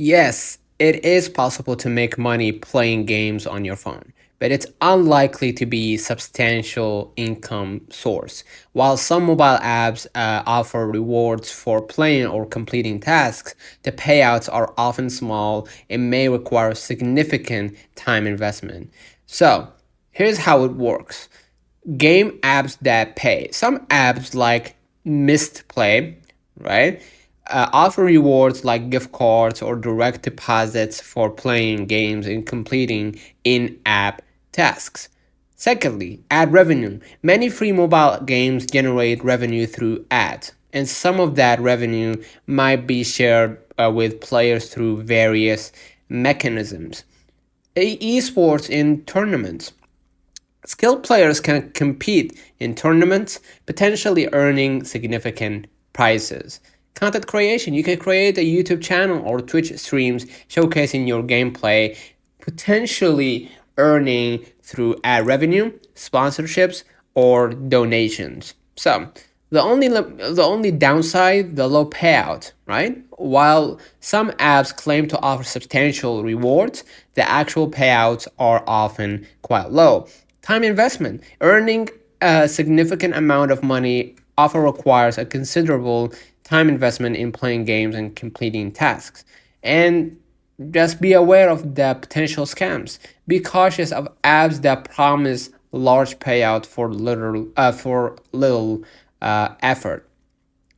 Yes, it is possible to make money playing games on your phone, but it's unlikely to be substantial income source. While some mobile apps offer rewards for playing or completing tasks, the payouts are often small and may require significant time investment. So, here's how it works. Game apps that pay. Some apps like Mist Play, right, offer rewards like gift cards or direct deposits for playing games and completing in-app tasks. Secondly, ad revenue. Many free mobile games generate revenue through ads, and some of that revenue might be shared with players through various mechanisms. Esports in tournaments. Skilled players can compete in tournaments, potentially earning significant prizes. Content creation. You can create a YouTube channel or Twitch streams showcasing your gameplay, potentially earning through ad revenue, sponsorships, or donations. So, the only downside, the low payout, right? While some apps claim to offer substantial rewards, the actual payouts are often quite low. Time investment. Earning a significant amount of money often requires a considerable time investment in playing games and completing tasks. And just be aware of the potential scams. Be cautious of apps that promise large payout for little effort,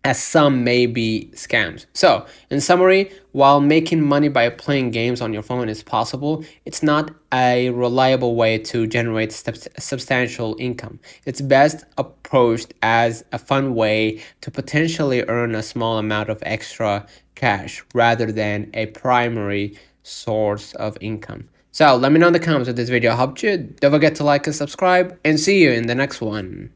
as some may be scams. So, in summary, while making money by playing games on your phone is possible, it's not a reliable way to generate substantial income. It's best approached as a fun way to potentially earn a small amount of extra cash rather than a primary source of income. So, let me know in the comments if this video helped you. Don't forget to like and subscribe, and see you in the next one.